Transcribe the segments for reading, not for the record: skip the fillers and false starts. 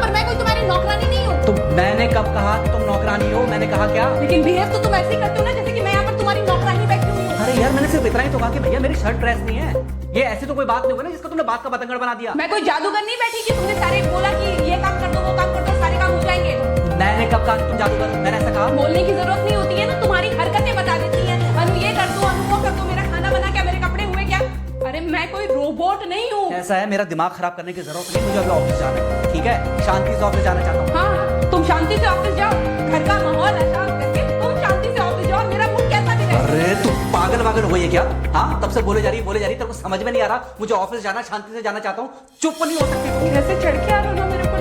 पर मैं कोई तुम्हारी नौकरानी नहीं हूँ। तो मैंने कब कहा कि तुम नौकरानी हो? मैंने कहा क्या? लेकिन बिहेव तो तुम ऐसे ही करते हो ना जैसे कि मैं यहाँ पर तुम्हारी नौकरानी बैठी हुई हूँ। अरे यार मैंने सिर्फ इतना ही तो कहा कि भैया मेरी शर्ट प्रेस नहीं है। ये ऐसी तो कोई बात नहीं होगी ना जिसका तुमने बात का बतंगड़ बना दिया। मैं कोई जादूगर नहीं बैठी कि तुमने सारे बोला कि ये काम कर दो वो काम कर दो सारे काम हो जाएंगे। मैंने कब कहा कि तुम जादूगर हो? मैंने ऐसा कहा? बोलने की जरूरत नहीं होती है ना, तुम्हारी हरकतें बता देती हैं। अनु ये कर दो, अनु वो कर दो, मेरा खाना बना क्या, मेरे कपड़े हुए क्या। अरे मैं कोई रोबोट नहीं हूँ। ऐसा है, मेरा दिमाग खराब करने की जरूरत नहीं, मुझे अभी ऑफिस जाना है। ठीक है, शांति से ऑफिस जाना चाहता हूँ। हाँ तुम शांति से ऑफिस जाओ, घर का माहौल अशांत करके तुम शांति से ऑफिस जाओ, मेरा मूड कैसा भी रहे। अरे तू पागल वागल हो है क्या? हाँ तब से बोले जा रही तेरे को समझ में नहीं आ रहा। मुझे ऑफिस जाना, शांति से जाना चाहता हूँ। चुप नहीं हो सकती तू? कैसे चढ़ के आ रहे हो ना मेरे ऊपर,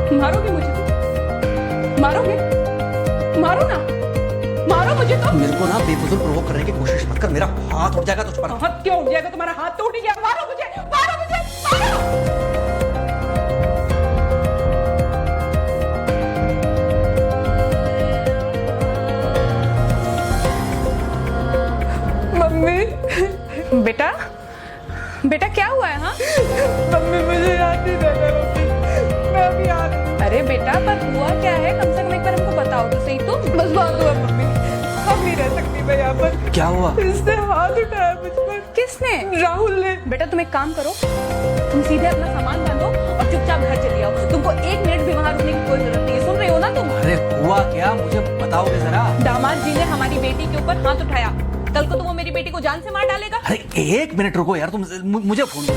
तुम मारोगे मुझे? तुम मारोगे? मारो ना, मारो मुझे। तो मेरे को ना बेफिजूल प्रोवोक करने की कोशिश मत कर, मेरा हाथ उठ जाएगा तुझ पर। हाथ क्यों उठ जाएगा? तुम्हारा हाथ तो उठ गया। मारो मुझे, मारो मुझे, मारो। मम्मी। बेटा बेटा क्या हुआ है? हाँ मम्मी मुझे याद नहीं रहना मम्मी, मैं अभी आ रही हूँ। अरे बेटा पर हुआ क्या है? कम से कम एक बार हमको बताओ तो सही। तुम बस बात हुआ मम्मी, अब नहीं रह सकती मैं यहाँ पर। क्या हुआ? इसने हाथ उठाया मुझ पर। किसने? राहुल ने। बेटा तुम एक काम करो, तुम सीधे अपना सामान बांधो और चुपचाप घर चले आओ। तुमको एक मिनट भी वहां रुकने की कोई जरूरत नहीं है। सुन रहे हो ना तुम? अरे हुआ क्या, मुझे बताओगे जरा? दामाद जी ने हमारी बेटी के ऊपर हाथ उठाया। कल को तो वो मेरी बेटी को जान से मार डालेगा। अरे एक मिनट रुको यार, तुम मुझे फोन दो।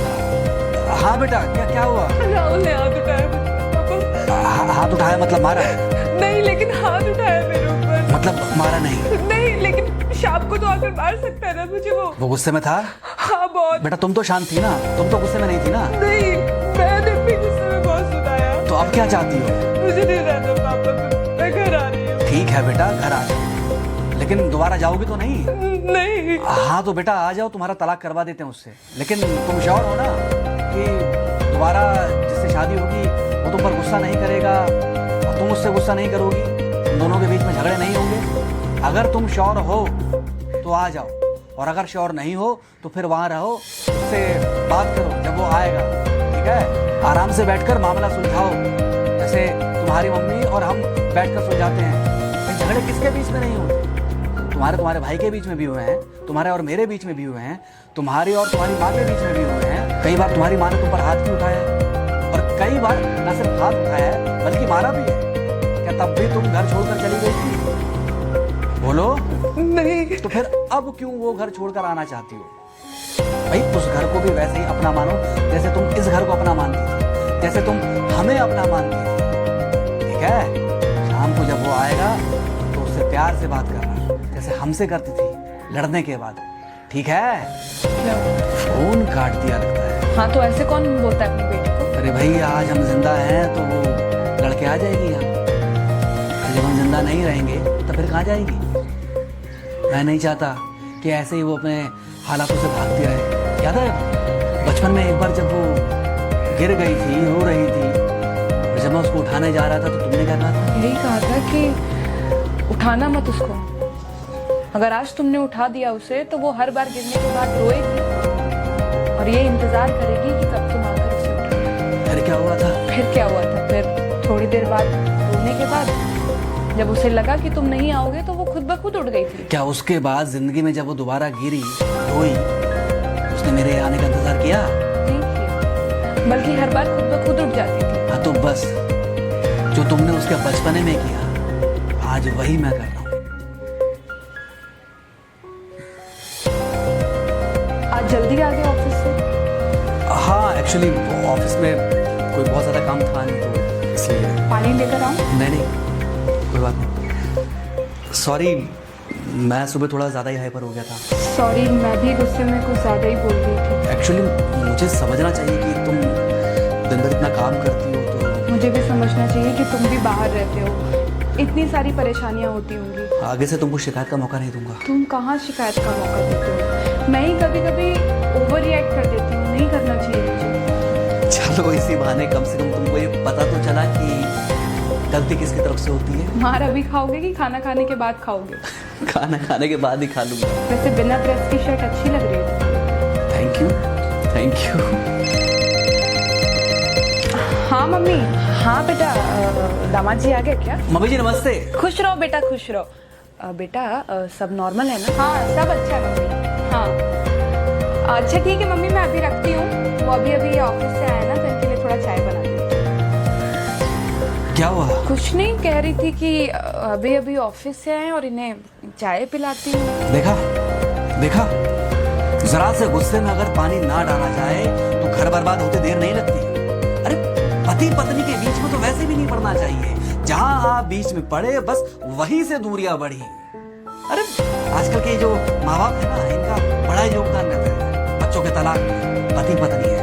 हाँ बेटा, क्या क्या हुआ? राहुल ने हाथ उठाया मुझ पर। हाथ उठाया मतलब मारा है? नहीं लेकिन हाथ उठाया मेरे ऊपर। मतलब मारा नहीं? नहीं लेकिन शाम को तो आकर मार सकता है ना मुझे वो गुस्से में था? हाँ बहुत। बेटा तुम तो शांत थी ना, तुम तो गुस्से में नहीं थी ना? नहीं मैंने भी गुस्से में बहुत सुनाया। तो अब क्या चाहती हो? मुझे नहीं रहना पापा, मैं घर आ रही हूँ। ठीक है बेटा, घर आ जाओ, लेकिन दोबारा जाओगी तो नहीं? नहीं। हाँ तो बेटा आ जाओ, तुम्हारा तलाक करवा देते हैं उससे। लेकिन तुम श्योर हो ना कि दोबारा जिससे शादी होगी वो तुम पर गुस्सा नहीं करेगा और तुम उससे गुस्सा नहीं करोगी, तुम दोनों के बीच में झगड़े नहीं होंगे? अगर तुम श्योर हो तो आ जाओ, और अगर श्योर नहीं हो तो फिर वहां रहो, उससे बात करो जब वो आएगा। ठीक है, आराम से बैठकर मामला सुलझाओ, जैसे तुम्हारी मम्मी और हम बैठकर सुलझाते हैं। झगड़े किसके बीच में नहीं होते? तुम्हारे भाई के बीच में भी हुए हैं, तुम्हारे और मेरे बीच में भी हुए हैं, तुम्हारी और तुम्हारी माँ के बीच में भी हुए हैं। कई बार तुम्हारी माँ ने तुम पर हाथ भी उठाया है, और कई बार न सिर्फ हाथ उठाया है बल्कि मारा भी है। क्या तब भी तुम घर छोड़कर चली गई थी? बोलो। नहीं। तो फिर अब क्यों वो घर छोड़कर आना चाहती हो? भाई उस घर को भी वैसे ही अपना मानो जैसे तुम इस घर को अपना मानती थी, जैसे तुम हमें अपना मानती थी। ठीक है, शाम को जब वो आएगा तो उससे प्यार से बात करना, जैसे हमसे करती थी लड़ने के बाद। ठीक है? क्या? फोन काट दिया लगता है। हाँ तो ऐसे कौन बोलता है अपनी बेटी को? अरे भाई आज हम जिंदा हैं तो वो लड़के आ जाएगी यहाँ, जब हम जिंदा नहीं रहेंगे तो फिर कहाँ जाएगी? मैं नहीं चाहता कि ऐसे ही वो अपने हालातों से भागती रहे। याद है बचपन में एक बार जब वो गिर गई थी, रो रही थी, और जब मैं उसको उठाने जा रहा था तो तुमने क्या कहा था? यही कहा था कि उठाना मत उसको। अगर आज तुमने उठा दिया उसे तो वो हर बार गिरने के बाद रोएगी और ये इंतजार करेगी कि कब तुम आकर उसे उठाओ। फिर क्या हुआ था? फिर क्या हुआ था? फिर थोड़ी देर बाद रोने के बाद जब उसे लगा कि तुम नहीं आओगे तो वो खुद ब खुद उठ गई थी। क्या उसके बाद जिंदगी में जब वो दोबारा गिरी, रोई, उसने मेरे आने का इंतजार किया? नहीं किया, बल्कि हर बार खुद ब खुद उठ जाती थी। हाँ तो बस जो तुमने उसके बचपने में किया आज वही मैं कर रहा हूँ। आज जल्दी आ गए ऑफिस से? हाँ एक्चुअली ऑफिस में कोई बहुत ज़्यादा काम था नहीं तो इसलिए। पानी लेकर आऊं? नहीं कोई बात नहीं, सॉरी मैं सुबह थोड़ा ज़्यादा ही हाइपर हो गया था। सॉरी, मैं भी गुस्से में कुछ ज़्यादा ही बोल गई थी। एक्चुअली मुझे समझना चाहिए कि तुम दिन भर इतना काम करती हो तो मुझे भी समझना चाहिए कि तुम भी बाहर रहते हो, इतनी सारी परेशानियां होती होंगी। आगे से तुमको शिकायत का मौका नहीं दूंगा। तुम कहाँ शिकायत का मौका देते हो? मैं ही कभी कभी ओवर रिएक्ट कर देती हूँ, नहीं करना चाहिए मुझे। चलो इसी बहाने कम से कम तुमको ये पता तो चला कि गलती किसकी तरफ से होती है। मार अभी खाओगे कि खाना खाने के बाद खाओगे? खाना खाने के बाद ही खा लूंगा। वैसे बिना प्रेस की शर्ट अच्छी लग रही है। Thank you. हाँ हाँ मम्मी। हाँ बेटा, दामाद जी आ गए क्या? मम्मी जी नमस्ते। खुश रहो बेटा, खुश रहो। बेटा सब नॉर्मल है ना? हाँ सब अच्छा है मम्मी। हाँ अच्छा ठीक है मम्मी, मैं अभी रखती हूँ। वो अभी अभी ऑफिस से आया ना, तो इनके लिए थोड़ा चाय बना दी। क्या हुआ? कुछ नहीं, कह रही थी कि अभी अभी ऑफिस से आए और इन्हें चाय पिलाती हूँ। देखा देखा, जरा से गुस्से में अगर पानी ना डाला जाए तो घर बर्बाद होते देर नहीं लगती। अरे पति पत्नी के बीच में तो वैसे भी नहीं पड़ना चाहिए, जहां आप बीच में पड़े बस वहीं से दूरियां बढ़ी। अरे आजकल के जो माँ बाप है ना, इनका बड़ा योगदान रहता है। बच्चों के तलाक पति पत्नी है,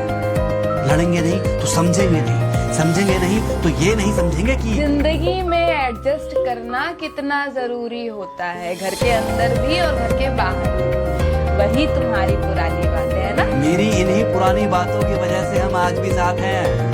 लड़ेंगे नहीं तो समझेंगे नहीं, समझेंगे नहीं तो ये नहीं समझेंगे कि जिंदगी में एडजस्ट करना कितना जरूरी होता है, घर के अंदर भी और घर के बाहर भी। वही तुम्हारी पुरानी बातें है ना। मेरी इन्हीं पुरानी बातों की वजह से हम आज भी साथ हैं।